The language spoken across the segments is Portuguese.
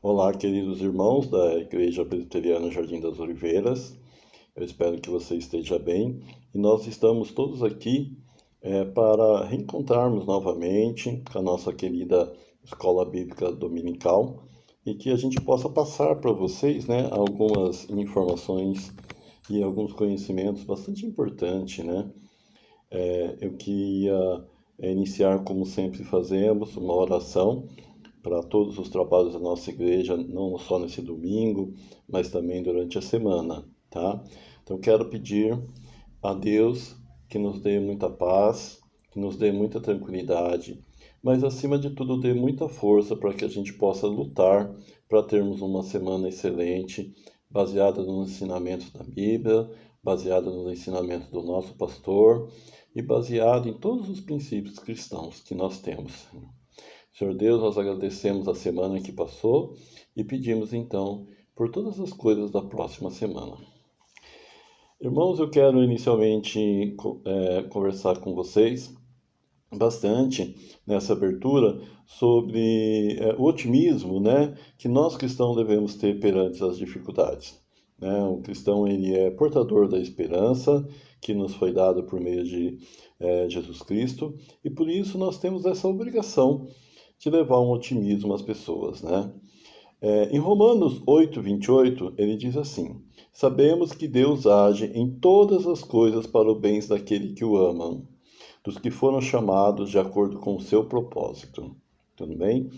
Olá, queridos irmãos da Igreja Presbiteriana Jardim das Oliveiras. Eu espero que você esteja bem. E nós estamos todos aqui para reencontrarmos novamente com a nossa querida Escola Bíblica Dominical e que a gente possa passar para vocês, algumas informações e alguns conhecimentos bastante importantes, né? Eu queria iniciar, como sempre fazemos, uma oração para todos os trabalhos da nossa igreja, não só nesse domingo, mas também durante a semana, tá? Então quero pedir a Deus que nos dê muita paz, que nos dê muita tranquilidade, mas acima de tudo dê muita força para que a gente possa lutar para termos uma semana excelente, baseada nos ensinamentos da Bíblia, baseada nos ensinamentos do nosso pastor e baseada em todos os princípios cristãos que nós temos. Senhor Deus, nós agradecemos a semana que passou e pedimos então por todas as coisas da próxima semana. Irmãos, eu quero inicialmente conversar com vocês bastante nessa abertura sobre o otimismo, né, que nós cristãos devemos ter perante as dificuldades. O cristão ele é portador da esperança que nos foi dada por meio de Jesus Cristo e por isso nós temos essa obrigação de levar um otimismo às pessoas, né? Em Romanos 8:28, ele diz assim: Sabemos que Deus age em todas as coisas para o bem daquele que o amam, dos que foram chamados de acordo com o seu propósito. Tudo bem?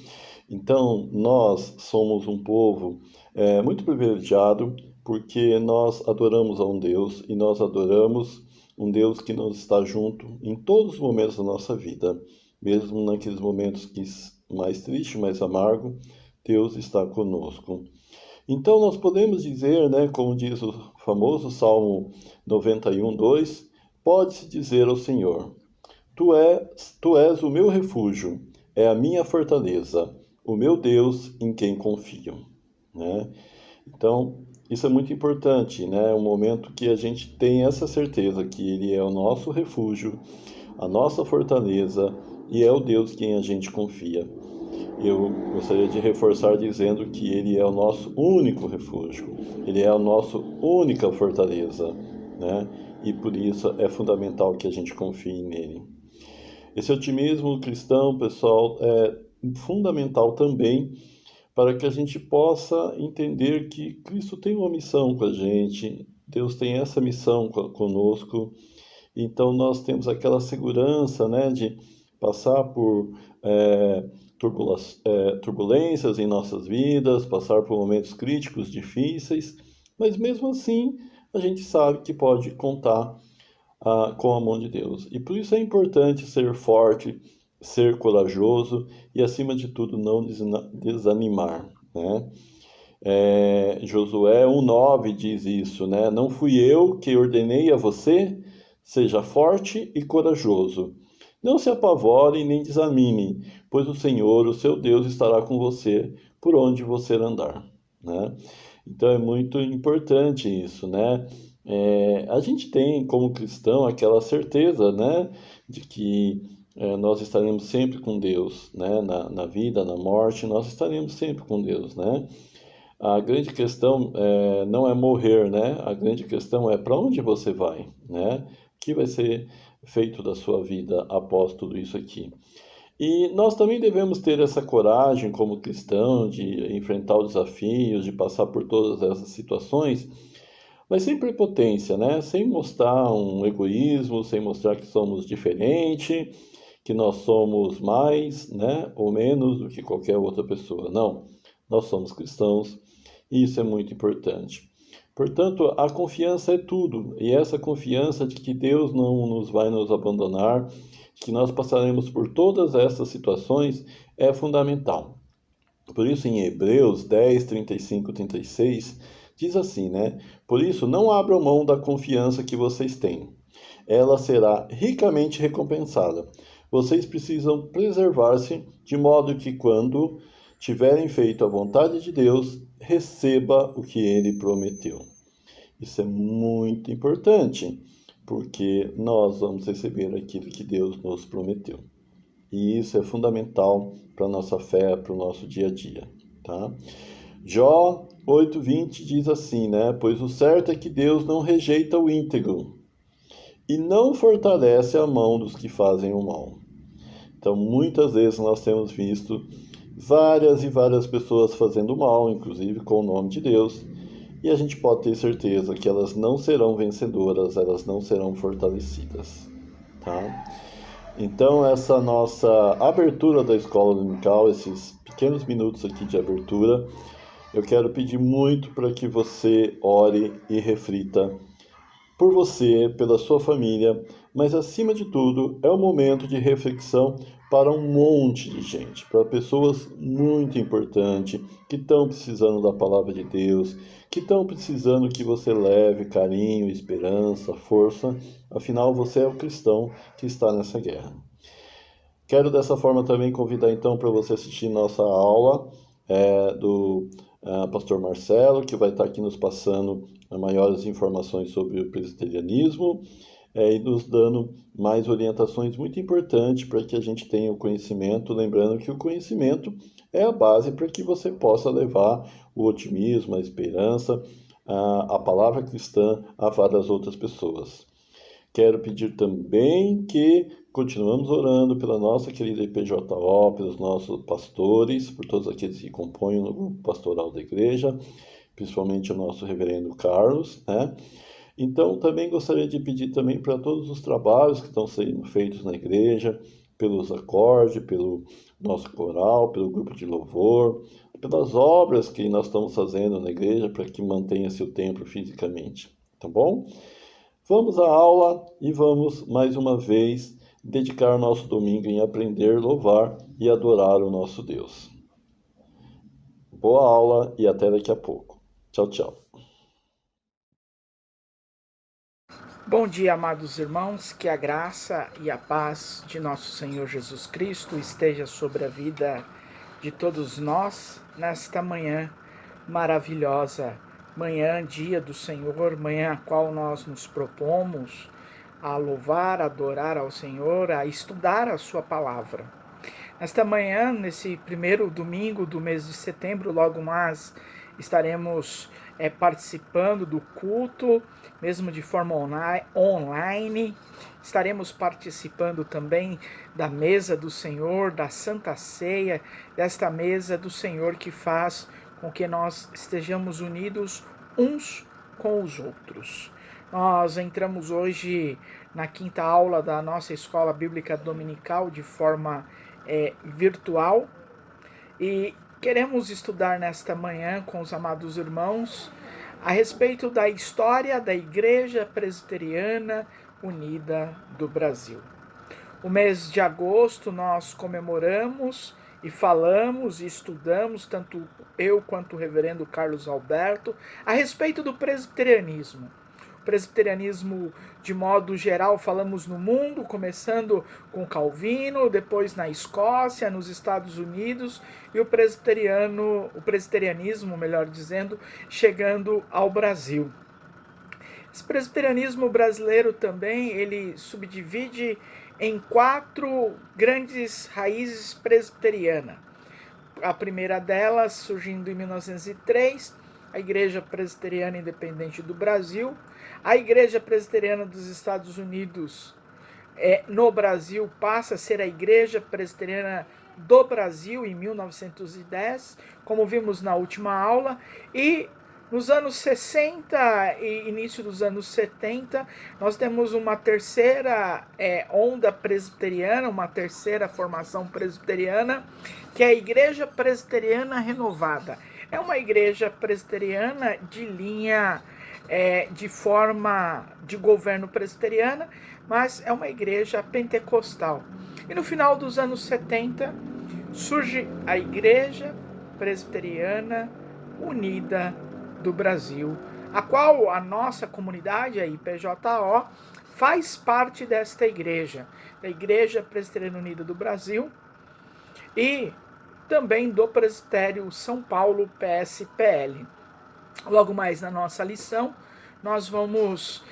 Então, nós somos um povo muito privilegiado, porque nós adoramos a um Deus e nós adoramos um Deus que nos está junto em todos os momentos da nossa vida, mesmo naqueles momentos mais tristes, mais amargos, Deus está conosco. Então nós podemos dizer, né, como diz o famoso Salmo 91:2, pode-se dizer ao Senhor: Tu és o meu refúgio, é a minha fortaleza, o meu Deus em quem confio. Né? Então, isso é muito importante, né? Um momento que a gente tem essa certeza que Ele é o nosso refúgio, a nossa fortaleza e é o Deus em quem a gente confia. Eu gostaria de reforçar dizendo que Ele é o nosso único refúgio, Ele é a nossa única fortaleza, né? E por isso é fundamental que a gente confie nele. Esse otimismo cristão, pessoal, é fundamental também para que a gente possa entender que Cristo tem uma missão com a gente, Deus tem essa missão conosco, então nós temos aquela segurança, né, de passar por turbulências em nossas vidas, passar por momentos críticos, difíceis, mas mesmo assim a gente sabe que pode contar com a mão de Deus. E por isso é importante ser forte, ser corajoso e, acima de tudo, não desanimar, né? Josué 1:9 diz isso, né? Não fui eu que ordenei a você? Seja forte e corajoso. Não se apavore nem desanime, pois o Senhor, o seu Deus, estará com você por onde você andar, né? Então é muito importante isso, né? A gente tem, como cristão, aquela certeza, né, de que nós estaremos sempre com Deus, né? Na vida, na morte, nós estaremos sempre com Deus, né? A grande questão não é morrer, né? A grande questão é para onde você vai, né? O que vai ser feito da sua vida após tudo isso aqui. E nós também devemos ter essa coragem como cristão de enfrentar os desafios, de passar por todas essas situações, mas sem prepotência, né? Sem mostrar um egoísmo, sem mostrar que somos diferentes, que nós somos mais, né, ou menos do que qualquer outra pessoa. Não, nós somos cristãos e isso é muito importante. Portanto, a confiança é tudo, e essa confiança de que Deus não nos vai nos abandonar, que nós passaremos por todas essas situações, é fundamental. Por isso, em Hebreus 10:35-36, diz assim, né? Por isso, não abram mão da confiança que vocês têm. Ela será ricamente recompensada. Vocês precisam preservar-se de modo que, quando tiverem feito a vontade de Deus, receba o que ele prometeu. Isso é muito importante, porque nós vamos receber aquilo que Deus nos prometeu. E isso é fundamental para a nossa fé, para o nosso dia a dia, tá? Jó 8:20 diz assim, né? Pois o certo é que Deus não rejeita o íntegro e não fortalece a mão dos que fazem o mal. Então, muitas vezes nós temos visto várias e várias pessoas fazendo mal, inclusive com o nome de Deus, e a gente pode ter certeza que elas não serão vencedoras, elas não serão fortalecidas, tá? Então, essa nossa abertura da escola dominical, esses pequenos minutos aqui de abertura, eu quero pedir muito para que você ore e reflita por você, pela sua família, mas acima de tudo, é um momento de reflexão para um monte de gente, para pessoas muito importantes, que estão precisando da palavra de Deus, que estão precisando que você leve carinho, esperança, força, afinal você é o cristão que está nessa guerra. Quero dessa forma também convidar então para você assistir nossa aula do pastor Marcelo, que vai estar aqui nos passando maiores informações sobre o presbiterianismo e nos dando mais orientações muito importantes para que a gente tenha o conhecimento, lembrando que o conhecimento é a base para que você possa levar o otimismo, a esperança, a palavra cristã a várias outras pessoas. Quero pedir também que continuamos orando pela nossa querida IPJO, pelos nossos pastores, por todos aqueles que compõem o grupo pastoral da igreja, principalmente o nosso reverendo Carlos, né? Então, também gostaria de pedir também para todos os trabalhos que estão sendo feitos na igreja, pelos acordes, pelo nosso coral, pelo grupo de louvor, pelas obras que nós estamos fazendo na igreja para que mantenha-se o templo fisicamente, tá bom? Vamos à aula e vamos, mais uma vez, dedicar nosso domingo em aprender, louvar e adorar o nosso Deus. Boa aula e até daqui a pouco. Tchau, tchau. Bom dia, amados irmãos, que a graça e a paz de nosso Senhor Jesus Cristo esteja sobre a vida de todos nós nesta manhã maravilhosa, manhã, dia do Senhor, manhã a qual nós nos propomos a louvar, adorar ao Senhor, a estudar a sua palavra. Nesta manhã, nesse primeiro domingo do mês de setembro, logo mais estaremos participando do culto, mesmo de forma online. Estaremos participando também da mesa do Senhor, da Santa Ceia, desta mesa do Senhor que faz com que nós estejamos unidos uns com os outros. Nós entramos hoje na quinta aula da nossa escola bíblica dominical de forma virtual e queremos estudar nesta manhã com os amados irmãos a respeito da história da Igreja Presbiteriana Unida do Brasil. O mês de agosto nós comemoramos e falamos e estudamos, tanto eu quanto o reverendo Carlos Alberto, a respeito do presbiterianismo. Presbiterianismo, de modo geral, falamos no mundo, começando com Calvino, depois na Escócia, nos Estados Unidos, e o presbiterianismo, melhor dizendo, chegando ao Brasil. Esse presbiterianismo brasileiro também, ele subdivide em 4 grandes raízes presbiterianas. A primeira delas, surgindo em 1903, a Igreja Presbiteriana Independente do Brasil, a Igreja Presbiteriana dos Estados Unidos no Brasil passa a ser a Igreja Presbiteriana do Brasil em 1910, como vimos na última aula, e nos anos 60 e início dos anos 70, nós temos uma terceira onda presbiteriana, uma terceira formação presbiteriana, que é a Igreja Presbiteriana Renovada. É uma igreja presbiteriana de linha, de forma de governo presbiteriana, mas é uma igreja pentecostal. E no final dos anos 70, surge a Igreja Presbiteriana Unida do Brasil, a qual a nossa comunidade, a IPJO, faz parte desta igreja, da Igreja Presbiteriana Unida do Brasil e também do Presbitério São Paulo PSPL. Logo mais na nossa lição, nós vamos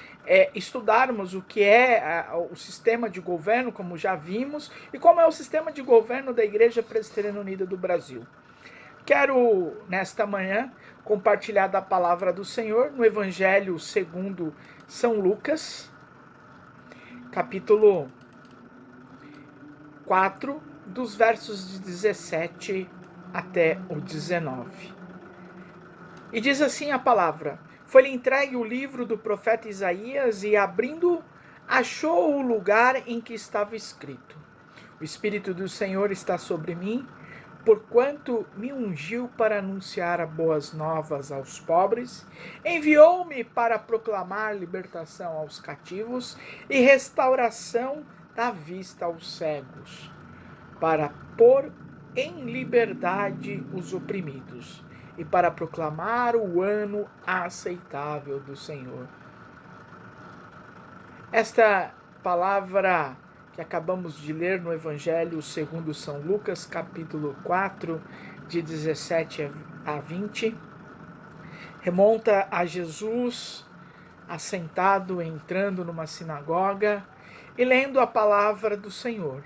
estudarmos o que é o sistema de governo, como já vimos, e como é o sistema de governo da Igreja Presbiteriana Unida do Brasil. Quero, nesta manhã, compartilhar da palavra do Senhor no Evangelho segundo São Lucas, capítulo 4, dos versos de 17 até o 19. E diz assim a palavra: Foi-lhe entregue o livro do profeta Isaías e, abrindo, achou o lugar em que estava escrito: O Espírito do Senhor está sobre mim, porquanto me ungiu para anunciar boas novas aos pobres, enviou-me para proclamar libertação aos cativos e restauração da vista aos cegos, para pôr em liberdade os oprimidos e para proclamar o ano aceitável do Senhor. Esta palavra que acabamos de ler no Evangelho segundo São Lucas, capítulo 4, de 17 a 20, remonta a Jesus assentado, entrando numa sinagoga e lendo a palavra do Senhor.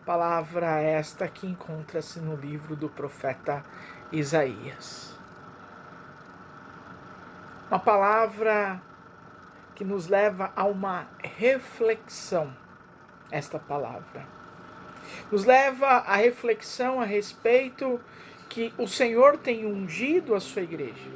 Palavra esta que encontra-se no livro do profeta Isaías. Uma palavra que nos leva a uma reflexão. Esta palavra nos leva à reflexão a respeito que o Senhor tem ungido a sua igreja.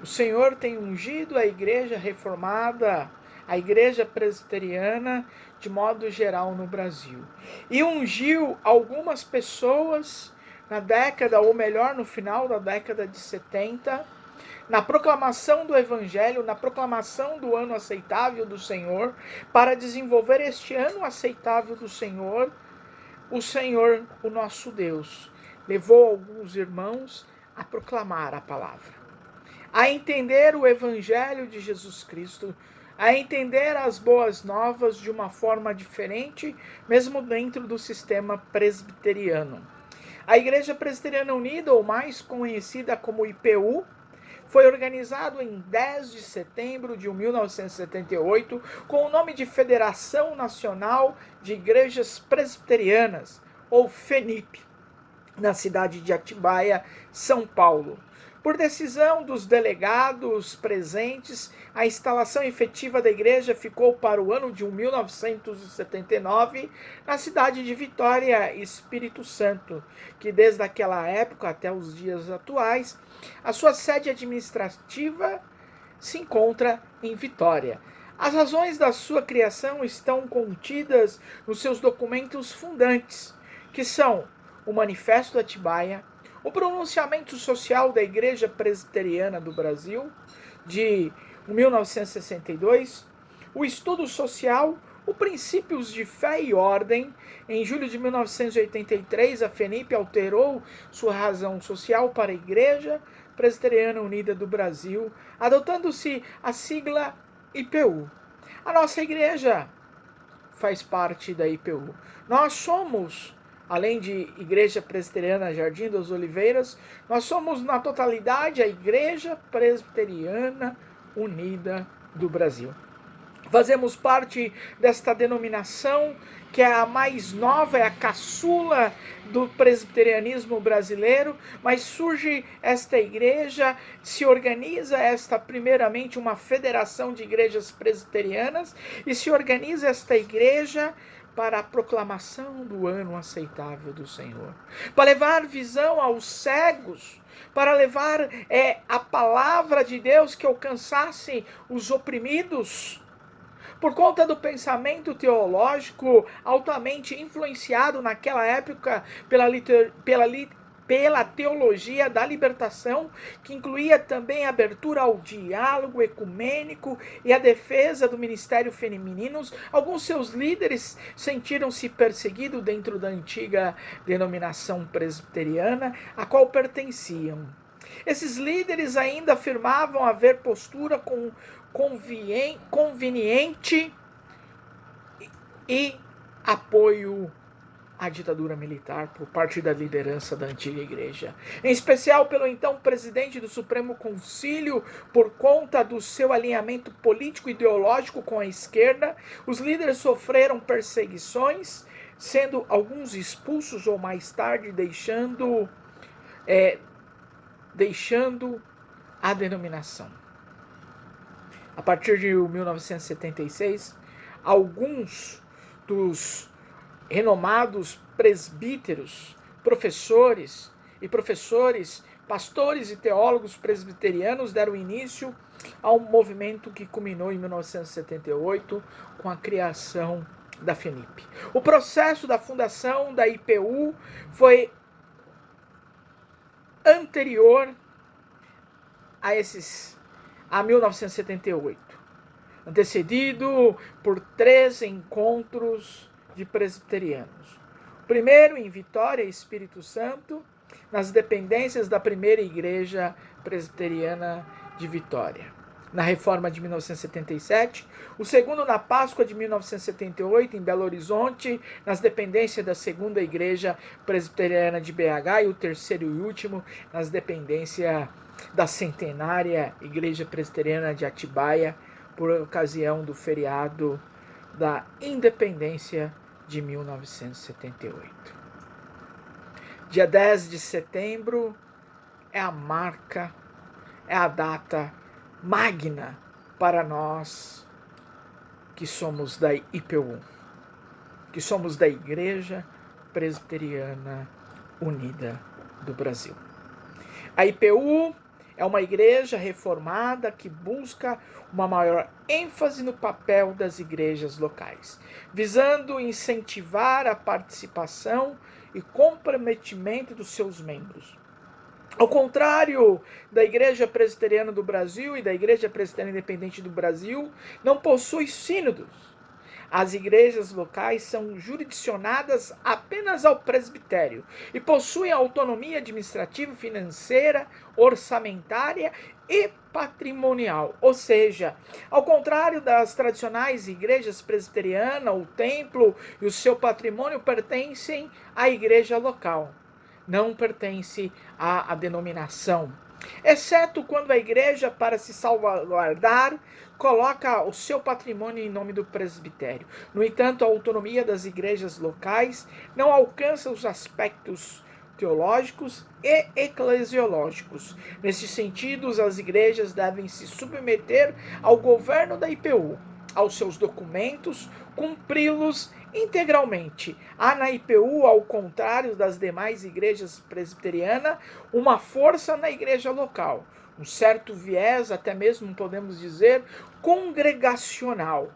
O Senhor tem ungido a igreja reformada, a igreja presbiteriana, de modo geral no Brasil. E ungiu algumas pessoas na década, ou melhor, no final da década de 70, na proclamação do Evangelho, na proclamação do ano aceitável do Senhor, para desenvolver este ano aceitável do Senhor, o nosso Deus, levou alguns irmãos a proclamar a palavra, a entender o Evangelho de Jesus Cristo, a entender as boas novas de uma forma diferente, mesmo dentro do sistema presbiteriano. A Igreja Presbiteriana Unida, ou mais conhecida como IPU, foi organizado em 10 de setembro de 1978 com o nome de Federação Nacional de Igrejas Presbiterianas, ou FENIP, na cidade de Atibaia, São Paulo. Por decisão dos delegados presentes, a instalação efetiva da igreja ficou para o ano de 1979 na cidade de Vitória, Espírito Santo, que desde aquela época até os dias atuais, a sua sede administrativa se encontra em Vitória. As razões da sua criação estão contidas nos seus documentos fundantes, que são o Manifesto da Atibaia, o Pronunciamento Social da Igreja Presbiteriana do Brasil, de 1962, o Estudo Social, o Princípios de Fé e Ordem. Em julho de 1983, a FENIP alterou sua razão social para a Igreja Presbiteriana Unida do Brasil, adotando-se a sigla IPU. A nossa igreja faz parte da IPU. Nós somos, além de Igreja Presbiteriana Jardim das Oliveiras, nós somos na totalidade a Igreja Presbiteriana Unida do Brasil. Fazemos parte desta denominação, que é a mais nova, é a caçula do presbiterianismo brasileiro, mas surge esta igreja, se organiza primeiramente uma federação de igrejas presbiterianas, e se organiza esta igreja para a proclamação do ano aceitável do Senhor, para levar visão aos cegos, para levar a palavra de Deus que alcançasse os oprimidos. Por conta do pensamento teológico altamente influenciado naquela época pela teologia da libertação, que incluía também a abertura ao diálogo ecumênico e a defesa do ministério feminino, alguns seus líderes sentiram-se perseguidos dentro da antiga denominação presbiteriana, a qual pertenciam. Esses líderes ainda afirmavam haver postura conveniente e apoio à ditadura militar por parte da liderança da antiga igreja, em especial pelo então presidente do Supremo Concílio. Por conta do seu alinhamento político e ideológico com a esquerda, os líderes sofreram perseguições, sendo alguns expulsos ou mais tarde deixando deixando a denominação. A partir de 1976, alguns dos renomados presbíteros, professores, pastores e teólogos presbiterianos deram início a um movimento que culminou em 1978 com a criação da FENIP. O processo da fundação da IPU foi anterior a 1978, antecedido por 3 encontros de presbiterianos. O primeiro em Vitória, Espírito Santo, nas dependências da primeira igreja presbiteriana de Vitória, na Reforma de 1977, o segundo na Páscoa de 1978, em Belo Horizonte, nas dependências da segunda igreja presbiteriana de BH, e o terceiro e último nas dependências da centenária igreja presbiteriana de Atibaia, por ocasião do feriado da Independência de 1978. Dia 10 de setembro é a marca, é a data magna para nós que somos da IPU, que somos da Igreja Presbiteriana Unida do Brasil. A IPU é uma igreja reformada que busca uma maior ênfase no papel das igrejas locais, visando incentivar a participação e comprometimento dos seus membros. Ao contrário da Igreja Presbiteriana do Brasil e da Igreja Presbiteriana Independente do Brasil, não possui sínodos. As igrejas locais são jurisdicionadas apenas ao presbitério e possuem autonomia administrativa, financeira, orçamentária e patrimonial. Ou seja, ao contrário das tradicionais igrejas presbiterianas, o templo e o seu patrimônio pertencem à igreja local, não pertence à denominação. Exceto quando a igreja, para se salvaguardar, coloca o seu patrimônio em nome do presbitério. No entanto, a autonomia das igrejas locais não alcança os aspectos teológicos e eclesiológicos. Nesses sentidos, as igrejas devem se submeter ao governo da IPU, aos seus documentos, cumpri-los integralmente. Há na IPU, ao contrário das demais igrejas presbiterianas, uma força na igreja local, um certo viés, até mesmo podemos dizer, congregacional.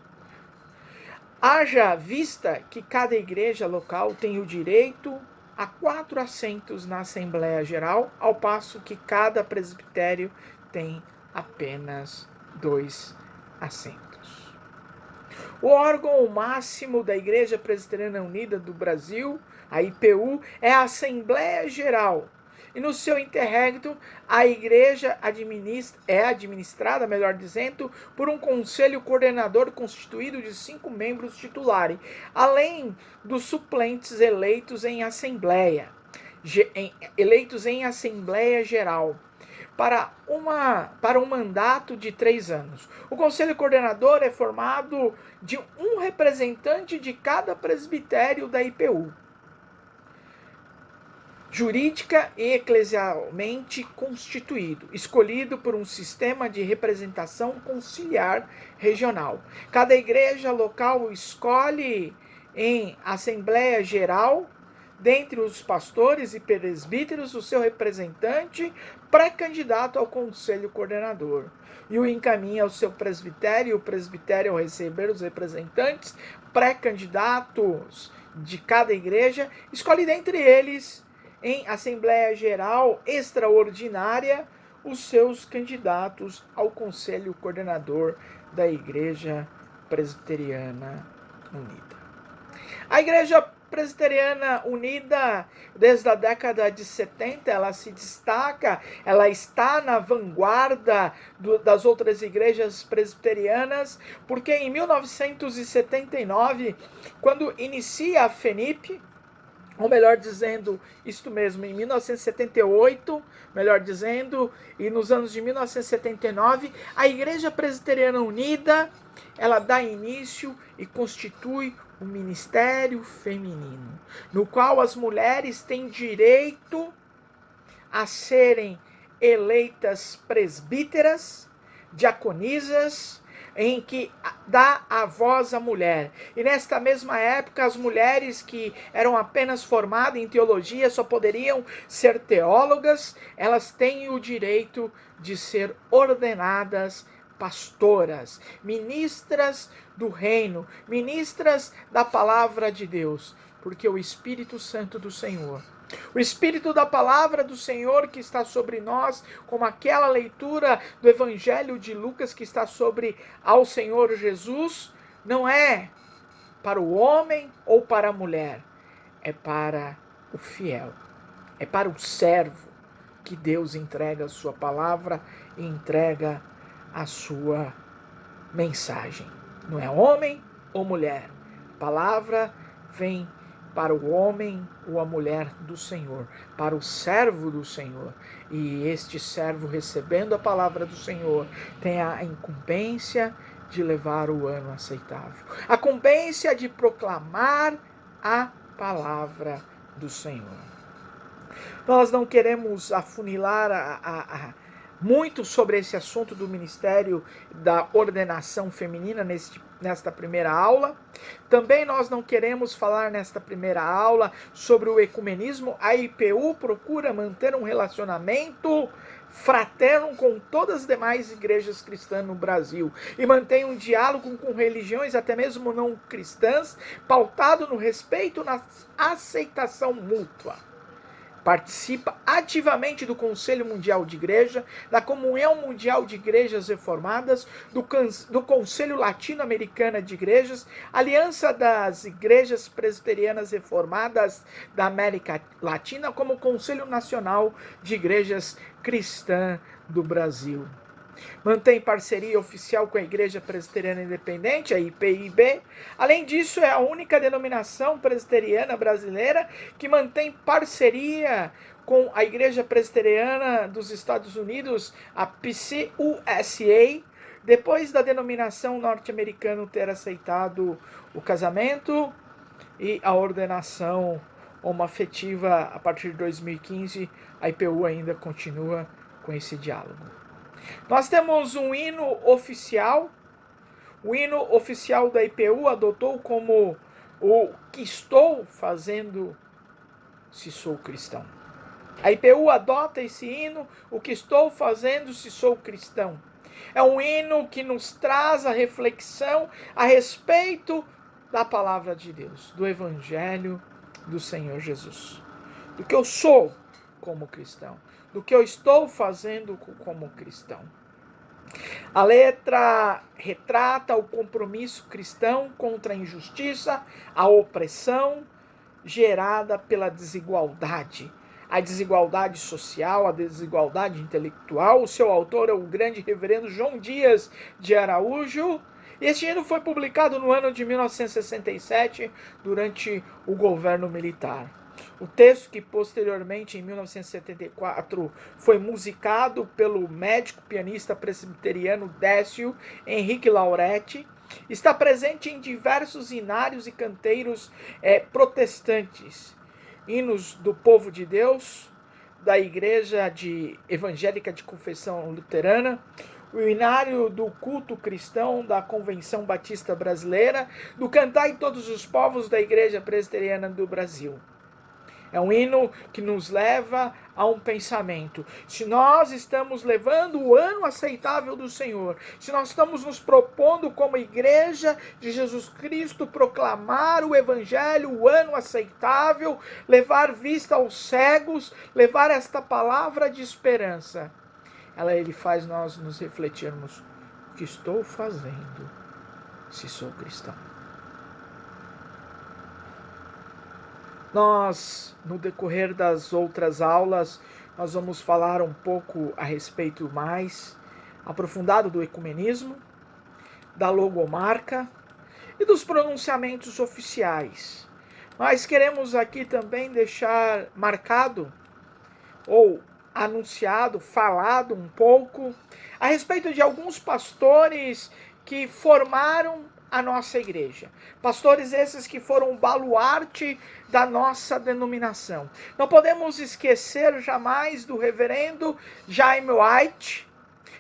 Haja vista que cada igreja local tem o direito a 4 assentos na Assembleia Geral, ao passo que cada presbitério tem apenas 2 assentos. O órgão máximo da Igreja Presbiteriana Unida do Brasil, a IPU, é a Assembleia Geral. E no seu interregno, a igreja é administrada, melhor dizendo, por um conselho coordenador constituído de 5 membros titulares, além dos suplentes eleitos em assembleia geral, para um mandato de 3 anos. O conselho coordenador é formado de um representante de cada presbitério da IPU, jurídica e eclesialmente constituído, escolhido por um sistema de representação conciliar regional. Cada igreja local escolhe em Assembleia Geral, dentre os pastores e presbíteros, o seu representante pré-candidato ao conselho coordenador e o encaminha ao seu presbitério, e o presbitério, ao receber os representantes pré-candidatos de cada igreja, escolhe dentre eles, em Assembleia Geral Extraordinária, os seus candidatos ao conselho coordenador da Igreja Presbiteriana Unida. A Igreja Presbiteriana Unida, desde a década de 70, ela se destaca, ela está na vanguarda das outras igrejas presbiterianas, porque em 1979, quando inicia a FENIP, ou melhor dizendo, isto mesmo, em 1978, melhor dizendo, e nos anos de 1979, a Igreja Presbiteriana Unida, ela dá início e constitui um ministério feminino, no qual as mulheres têm direito a serem eleitas presbíteras, diaconisas, em que dá a voz à mulher. E nesta mesma época, as mulheres que eram apenas formadas em teologia só poderiam ser teólogas, elas têm o direito de ser ordenadas pastoras, ministras do reino, ministras da palavra de Deus, porque o Espírito Santo do Senhor, o Espírito da palavra do Senhor que está sobre nós, como aquela leitura do Evangelho de Lucas que está sobre ao Senhor Jesus, não é para o homem ou para a mulher, é para o fiel, é para o servo que Deus entrega a sua palavra e entrega a sua mensagem. Não é homem ou mulher. A palavra vem para o homem ou a mulher do Senhor, para o servo do Senhor. E este servo, recebendo a palavra do Senhor, tem a incumbência de levar o ano aceitável, a incumbência de proclamar a palavra do Senhor. Nós não queremos afunilar muito sobre esse assunto do ministério da ordenação feminina nesta primeira aula. Também nós não queremos falar nesta primeira aula sobre o ecumenismo. A IPU procura manter um relacionamento fraterno com todas as demais igrejas cristãs no Brasil e mantém um diálogo com religiões até mesmo não cristãs, pautado no respeito e na aceitação mútua. Participa ativamente do Conselho Mundial de Igreja, da Comunhão Mundial de Igrejas Reformadas, do Conselho Latino-Americano de Igrejas, Aliança das Igrejas Presbiterianas Reformadas da América Latina, como Conselho Nacional de Igrejas Cristãs do Brasil. Mantém parceria oficial com a Igreja Presbiteriana Independente, a IPIB. Além disso, é a única denominação presbiteriana brasileira que mantém parceria com a Igreja Presbiteriana dos Estados Unidos, a PCUSA, depois da denominação norte-americana ter aceitado o casamento e a ordenação homoafetiva a partir de 2015, a IPU ainda continua com esse diálogo. Nós temos um hino oficial. O hino oficial da IPU adotou como o que estou fazendo se sou cristão. A IPU adota esse hino, o que estou fazendo se sou cristão. É um hino que nos traz a reflexão a respeito da palavra de Deus, do Evangelho do Senhor Jesus. Do que eu sou como cristão, do que eu estou fazendo como cristão. A letra retrata o compromisso cristão contra a injustiça, a opressão gerada pela desigualdade. A desigualdade social, a desigualdade intelectual. O seu autor é o grande reverendo João Dias de Araújo. Este hino foi publicado no ano de 1967, durante o governo militar. O texto, que posteriormente, em 1974, foi musicado pelo médico pianista presbiteriano Décio Henrique Lauretti, está presente em diversos hinários e canteiros protestantes, hinos do povo de Deus, da Igreja Evangélica de Confissão Luterana, o hinário do culto cristão da Convenção Batista Brasileira, do Cantai Todos os Povos da Igreja Presbiteriana do Brasil. É um hino que nos leva a um pensamento. Se nós estamos levando o ano aceitável do Senhor, se nós estamos nos propondo como igreja de Jesus Cristo proclamar o Evangelho, o ano aceitável, levar vista aos cegos, levar esta palavra de esperança, ele faz nós nos refletirmos: o que estou fazendo se sou cristão? Nós, no decorrer das outras aulas, nós vamos falar um pouco a respeito mais aprofundado do ecumenismo, da logomarca e dos pronunciamentos oficiais. Mas queremos aqui também deixar marcado ou anunciado, falado um pouco a respeito de alguns pastores que formaram a nossa igreja. Pastores esses que foram o baluarte da nossa denominação. Não podemos esquecer jamais do reverendo Jaime White,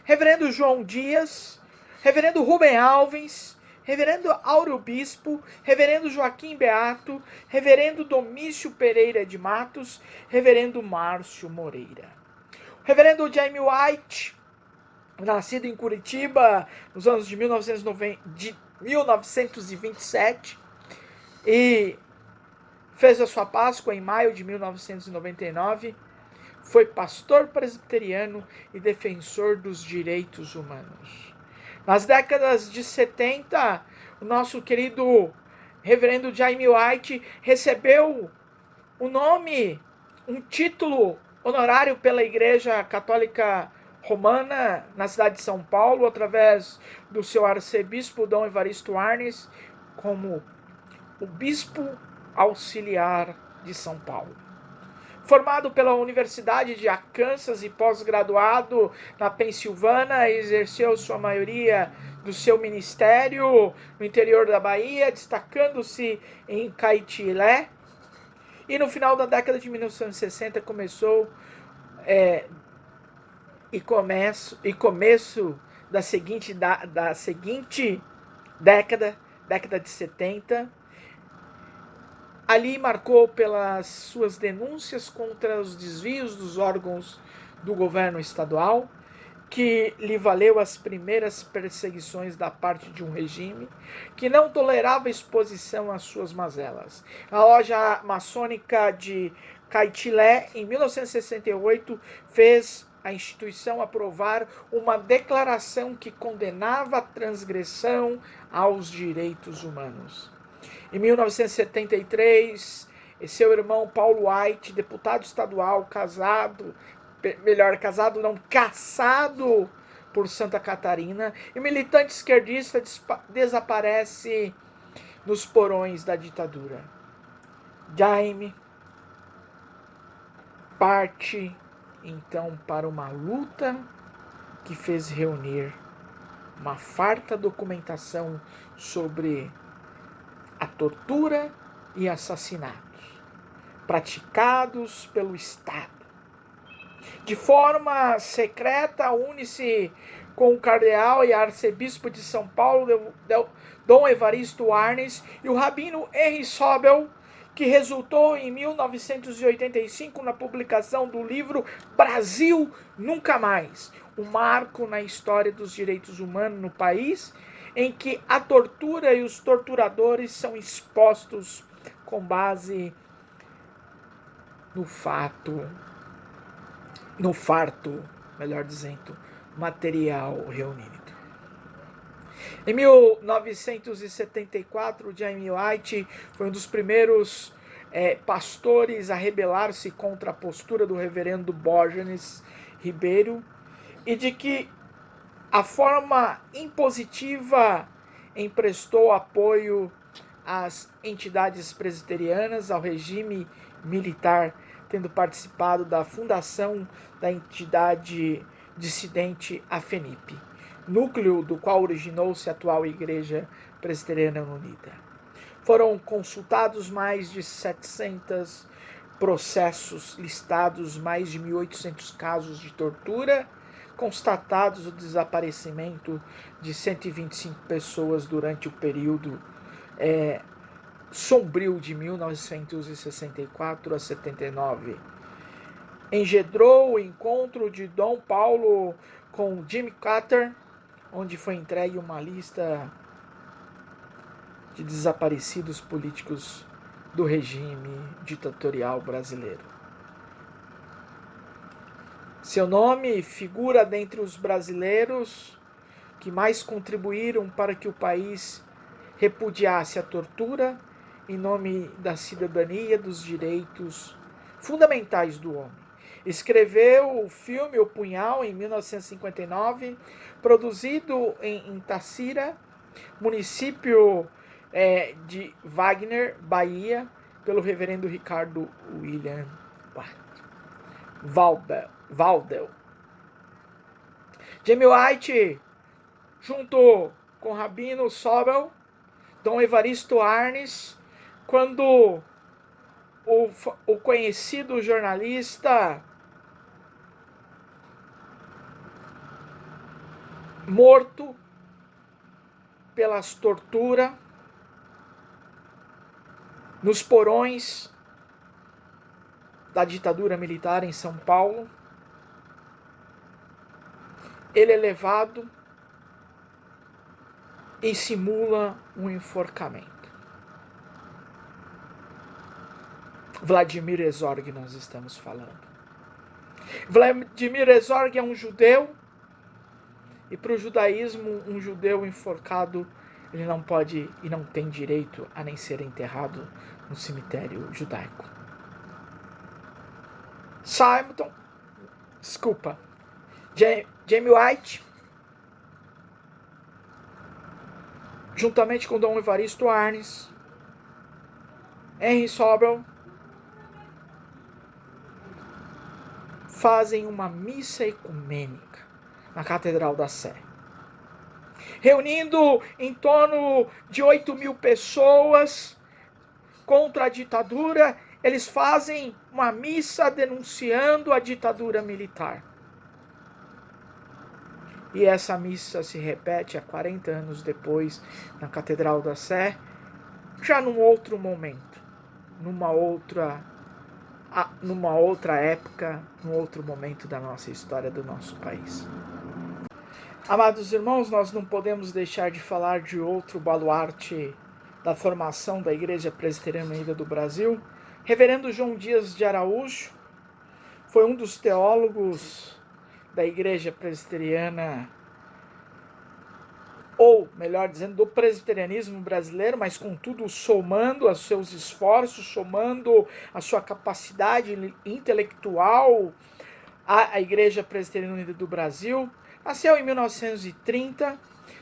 reverendo João Dias, reverendo Rubem Alves, reverendo Áureo Bispo, reverendo Joaquim Beato, reverendo Domício Pereira de Matos, reverendo Márcio Moreira. Reverendo Jaime White, nascido em Curitiba nos anos de 1927 e fez a sua Páscoa em maio de 1999, foi pastor presbiteriano e defensor dos direitos humanos. Nas décadas de 70, o nosso querido reverendo Jaime White recebeu um título honorário pela Igreja Católica Romana na cidade de São Paulo, através do seu arcebispo Dom Evaristo Arnes, como o bispo auxiliar de São Paulo. Formado pela Universidade de Arkansas e pós-graduado na Pensilvânia, exerceu sua maioria do seu ministério no interior da Bahia, destacando-se em Caetilé. E no final da década de 1960 começo da seguinte década de 70, ali marcou pelas suas denúncias contra os desvios dos órgãos do governo estadual, que lhe valeu as primeiras perseguições da parte de um regime que não tolerava exposição às suas mazelas. A loja maçônica de Caetilé, em 1968, fez a instituição aprovar uma declaração que condenava a transgressão aos direitos humanos. Em 1973, seu irmão Paulo White, deputado estadual, caçado por Santa Catarina, e militante esquerdista, desaparece nos porões da ditadura. Jaime parte então para uma luta que fez reunir uma farta documentação sobre a tortura e assassinatos praticados pelo Estado. De forma secreta, une-se com o cardeal e arcebispo de São Paulo, Dom Evaristo Arnes, e o rabino Henry Sobel, que resultou em 1985 na publicação do livro Brasil Nunca Mais, um marco na história dos direitos humanos no país, em que a tortura e os torturadores são expostos com base no farto, material reunido. Em 1974, Jaime White foi um dos primeiros pastores a rebelar-se contra a postura do reverendo Borges Ribeiro, e de que a forma impositiva emprestou apoio às entidades presbiterianas, ao regime militar, tendo participado da fundação da entidade dissidente AFENIP, núcleo do qual originou-se a atual Igreja Presbiteriana Unida. Foram consultados mais de 700 processos, listados mais de 1.800 casos de tortura, constatados o desaparecimento de 125 pessoas durante o período sombrio de 1964 a 79. Engendrou o encontro de Dom Paulo com Jimmy Carter, onde foi entregue uma lista de desaparecidos políticos do regime ditatorial brasileiro. Seu nome figura dentre os brasileiros que mais contribuíram para que o país repudiasse a tortura em nome da cidadania e dos direitos fundamentais do homem. Escreveu o filme O Punhal em 1959, produzido em Tacira, município de Wagner, Bahia, pelo reverendo Ricardo William Waldel. Jaime White, junto com Rabino Sobel, Dom Evaristo Arnes, quando o conhecido jornalista morto pelas torturas nos porões da ditadura militar em São Paulo, ele é levado e simula um enforcamento. Vladimir Herzog nós estamos falando. Vladimir Herzog é um judeu, e para o judaísmo, um judeu enforcado, ele não pode e não tem direito a nem ser enterrado no cemitério judaico. Jamie White, juntamente com Dom Evaristo Arnes, Henry Sobel, fazem uma missa ecumênica na Catedral da Sé, reunindo em torno de 8.000 pessoas contra a ditadura. Eles fazem uma missa denunciando a ditadura militar. E essa missa se repete há 40 anos depois na Catedral da Sé, já num outro momento, numa outra época, num outro momento da nossa história do nosso país. Amados irmãos, nós não podemos deixar de falar de outro baluarte da formação da Igreja Presbiteriana Unida do Brasil. Reverendo João Dias de Araújo foi um dos teólogos da Igreja Presbiteriana, ou melhor dizendo, do presbiterianismo brasileiro, mas contudo somando os seus esforços, somando a sua capacidade intelectual à Igreja Presbiteriana Unida do Brasil. Nasceu em 1930,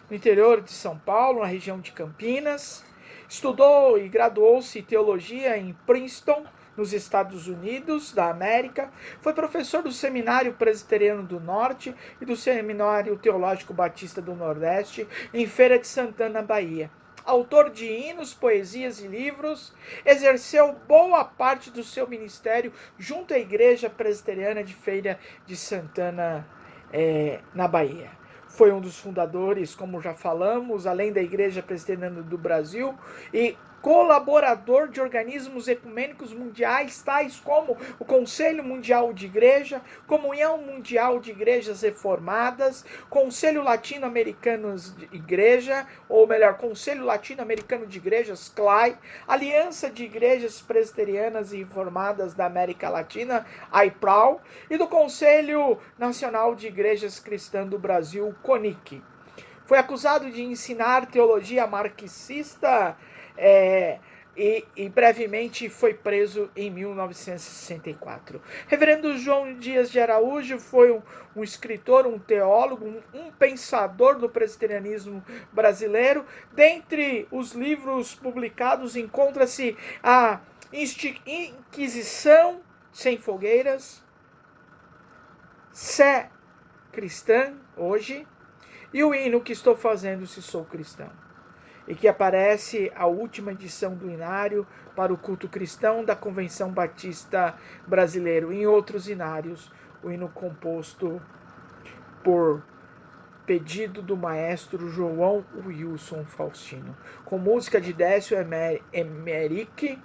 no interior de São Paulo, na região de Campinas. Estudou e graduou-se em teologia em Princeton, nos Estados Unidos da América. Foi professor do Seminário Presbiteriano do Norte e do Seminário Teológico Batista do Nordeste, em Feira de Santana, Bahia. Autor de hinos, poesias e livros, exerceu boa parte do seu ministério junto à Igreja Presbiteriana de Feira de Santana, na Bahia. Foi um dos fundadores, como já falamos, além da Igreja Presbiteriana do Brasil, e colaborador de organismos ecumênicos mundiais, tais como o Conselho Mundial de Igreja, Comunhão Mundial de Igrejas Reformadas, Conselho Latino-Americano de Igreja, ou melhor, Conselho Latino-Americano de Igrejas, CLAI, Aliança de Igrejas Presbiterianas e Reformadas da América Latina, AIPRAL, e do Conselho Nacional de Igrejas Cristãs do Brasil, CONIC. Foi acusado de ensinar teologia marxista, e brevemente foi preso em 1964. Reverendo João Dias de Araújo foi um escritor, um teólogo, um pensador do presbiterianismo brasileiro. Dentre os livros publicados encontra-se a Inquisição Sem Fogueiras, Sé Cristã, hoje, e o hino Que Estou Fazendo Se Sou Cristão, e que aparece a última edição do hinário para o culto cristão da Convenção Batista Brasileiro. Em outros hinários, o hino composto por pedido do maestro João Wilson Faustino, com música de Décio Emerick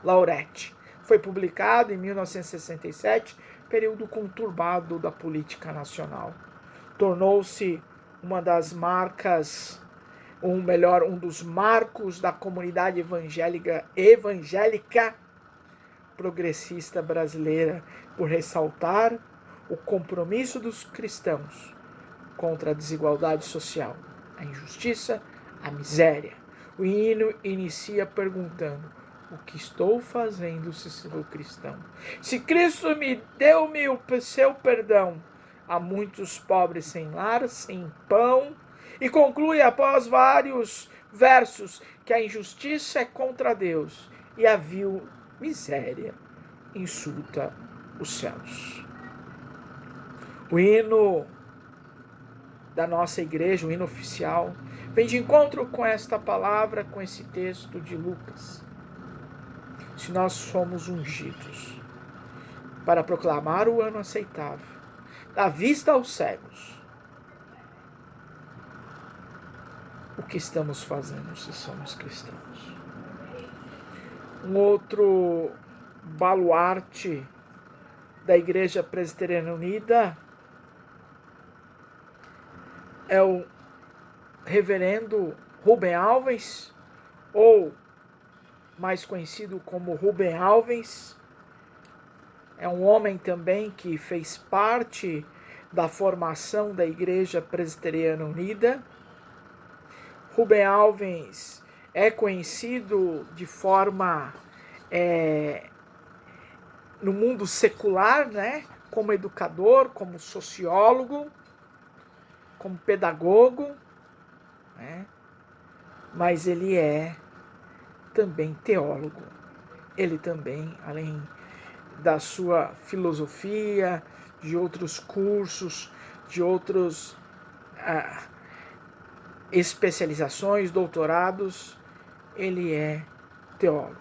Lauretti. Foi publicado em 1967, período conturbado da política nacional. Tornou-se uma das marcas, um dos marcos da comunidade evangélica progressista brasileira, por ressaltar o compromisso dos cristãos contra a desigualdade social, a injustiça, a miséria. O hino inicia perguntando: o que estou fazendo se sou cristão? Se Cristo me deu-me o seu perdão, há muitos pobres sem lar, sem pão. E conclui após vários versos que a injustiça é contra Deus e a vil miséria insulta os céus. O hino da nossa igreja, o hino oficial, vem de encontro com esta palavra, com esse texto de Lucas. Se nós somos ungidos para proclamar o ano aceitável, dar vista aos cegos, o que estamos fazendo se somos cristãos? Um outro baluarte da Igreja Presbiteriana Unida é o reverendo Rubem Alves, ou mais conhecido como Rubem Alves. É um homem também que fez parte da formação da Igreja Presbiteriana Unida. Rubem Alves é conhecido de forma no mundo secular, né, como educador, como sociólogo, como pedagogo, né, mas ele é também teólogo. Ele também, além da sua filosofia, de outros cursos, de outros especializações, doutorados, ele é teólogo.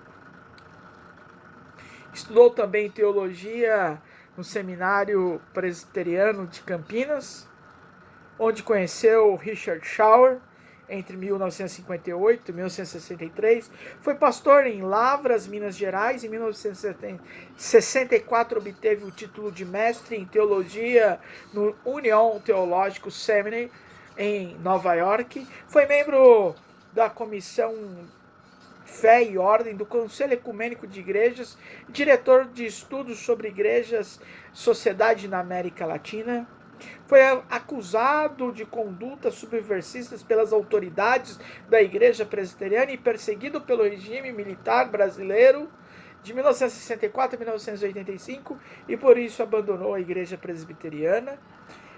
Estudou também teologia no Seminário Presbiteriano de Campinas, onde conheceu Richard Schauer entre 1958 e 1963. Foi pastor em Lavras, Minas Gerais. Em 1964 obteve o título de mestre em teologia no Union Theological Seminary em Nova York. Foi membro da comissão Fé e Ordem do Conselho Ecumênico de Igrejas, diretor de estudos sobre igrejas, sociedade na América Latina. Foi acusado de condutas subversistas pelas autoridades da Igreja Presbiteriana e perseguido pelo regime militar brasileiro de 1964 a 1985, e por isso abandonou a Igreja Presbiteriana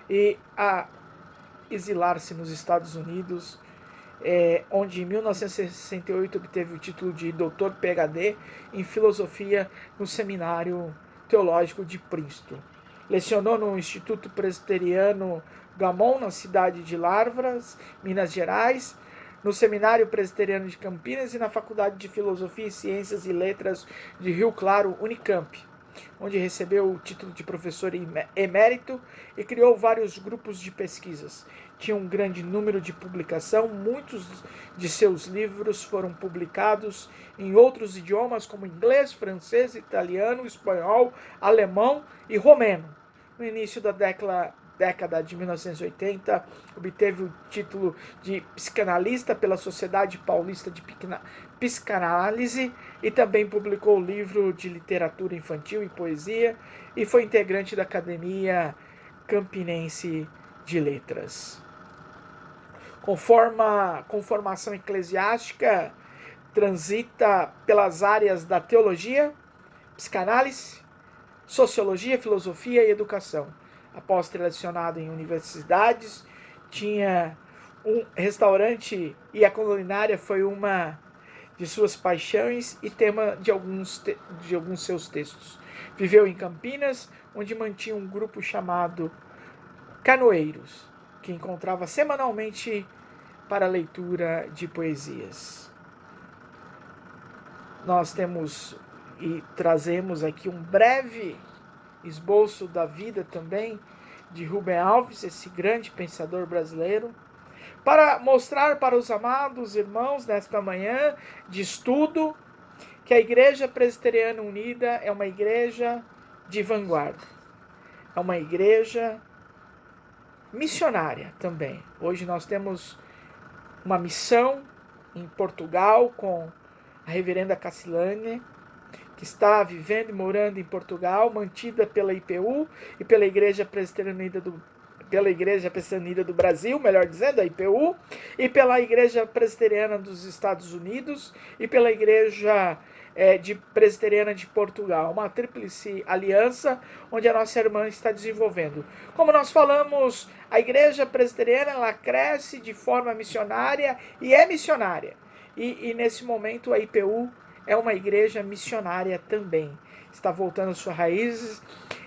e a exilar-se nos Estados Unidos, onde em 1968 obteve o título de doutor PhD em filosofia no Seminário Teológico de Princeton. Lecionou no Instituto Presbiteriano Gamon, na cidade de Lavras, Minas Gerais, no Seminário Presbiteriano de Campinas e na Faculdade de Filosofia, Ciências e Letras de Rio Claro, Unicamp, onde recebeu o título de professor emérito e criou vários grupos de pesquisas. Tinha um grande número de publicação, muitos de seus livros foram publicados em outros idiomas como inglês, francês, italiano, espanhol, alemão e romeno. No início da década de 1980, obteve o título de psicanalista pela Sociedade Paulista de Psicanálise e também publicou o livro de literatura infantil e poesia e foi integrante da Academia Campinense de Letras. Com formação eclesiástica, transita pelas áreas da teologia, psicanálise, sociologia, filosofia e educação. Após ter lecionado em universidades, tinha um restaurante e a culinária foi uma de suas paixões e tema de alguns seus textos. Viveu em Campinas, onde mantinha um grupo chamado Canoeiros, que encontrava semanalmente para leitura de poesias. Nós temos e trazemos aqui um breve esboço da vida também de Rubem Alves, esse grande pensador brasileiro, para mostrar para os amados irmãos nesta manhã de estudo que a Igreja Presbiteriana Unida é uma igreja de vanguarda, é uma igreja missionária também. Hoje nós temos uma missão em Portugal com a reverenda Cassilane, que está vivendo e morando em Portugal, mantida pela IPU e pela Igreja Presbiteriana Unida do Brasil, melhor dizendo, a IPU, e pela Igreja Presbiteriana dos Estados Unidos e pela Igreja Presbiteriana de Portugal, uma tríplice aliança onde a nossa irmã está desenvolvendo. Como nós falamos, a Igreja Presbiteriana ela cresce de forma missionária e é missionária. E nesse momento a IPU é uma igreja missionária também. Está voltando suas raízes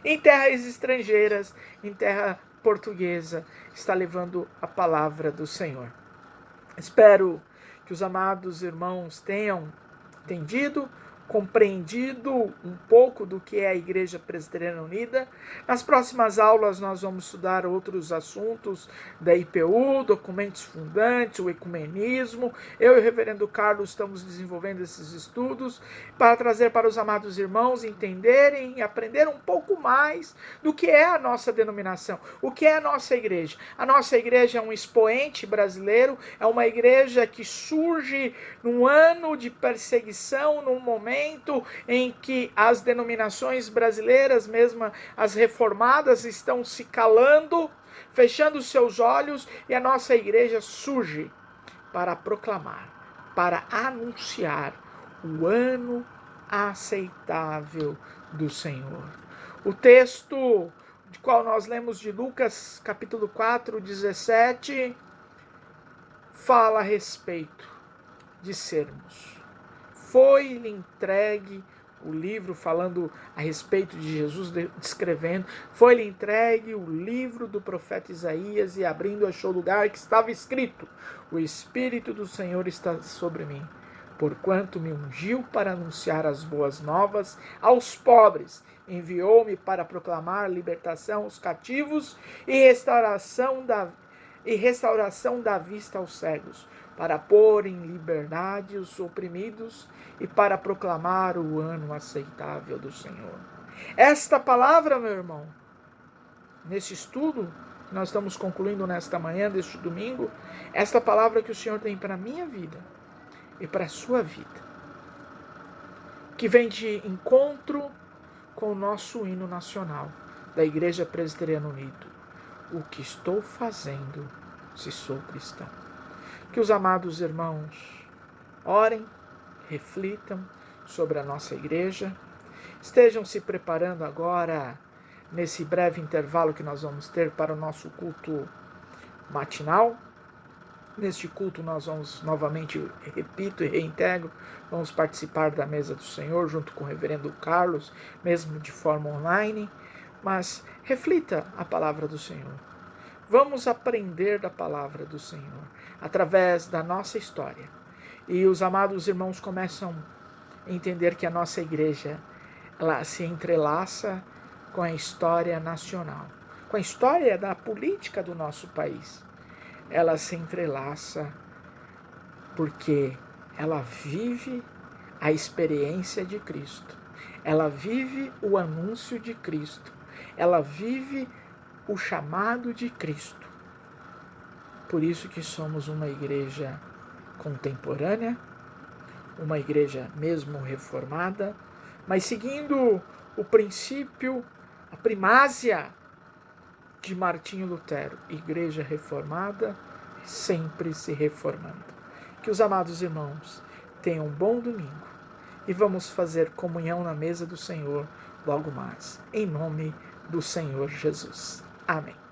em terras estrangeiras, em terra portuguesa está levando a palavra do Senhor. Espero que os amados irmãos tenham entendido, compreendido um pouco do que é a Igreja Presbiteriana Unida. Nas próximas aulas nós vamos estudar outros assuntos da IPU, documentos fundantes, o ecumenismo. Eu e o reverendo Carlos estamos desenvolvendo esses estudos para trazer para os amados irmãos entenderem e aprender um pouco mais do que é a nossa denominação, o que é a nossa igreja. A nossa igreja é um expoente brasileiro, é uma igreja que surge num ano de perseguição, num momento em que as denominações brasileiras, mesmo as reformadas, estão se calando, fechando seus olhos, e a nossa igreja surge para proclamar, para anunciar o ano aceitável do Senhor. O texto de qual nós lemos de Lucas, capítulo 4, 17, fala a respeito de sermos. Foi-lhe entregue o livro, falando a respeito de Jesus, descrevendo, foi-lhe entregue o livro do profeta Isaías, e abrindo achou o lugar que estava escrito: o Espírito do Senhor está sobre mim, porquanto me ungiu para anunciar as boas novas aos pobres, enviou-me para proclamar libertação aos cativos e restauração da vista aos cegos, para pôr em liberdade os oprimidos e para proclamar o ano aceitável do Senhor. Esta palavra, meu irmão, nesse estudo que nós estamos concluindo nesta manhã, deste domingo, esta palavra que o Senhor tem para a minha vida e para a sua vida, que vem de encontro com o nosso hino nacional da Igreja Presbiteriana Unida: o que estou fazendo se sou cristão. Que os amados irmãos orem, reflitam sobre a nossa igreja, estejam se preparando agora, nesse breve intervalo que nós vamos ter para o nosso culto matinal. Neste culto nós vamos novamente, repito e reintegro, vamos participar da mesa do Senhor junto com o reverendo Carlos, mesmo de forma online, mas reflita a palavra do Senhor. Vamos aprender da palavra do Senhor através da nossa história. E os amados irmãos começam a entender que a nossa igreja, ela se entrelaça com a história nacional, com a história da política do nosso país. Ela se entrelaça porque ela vive a experiência de Cristo. Ela vive o anúncio de Cristo. Ela vive o chamado de Cristo. Por isso que somos uma igreja contemporânea, uma igreja mesmo reformada, mas seguindo o princípio, a primácia de Martinho Lutero: igreja reformada, sempre se reformando. Que os amados irmãos tenham um bom domingo e vamos fazer comunhão na mesa do Senhor logo mais, em nome do Senhor Jesus. Amém.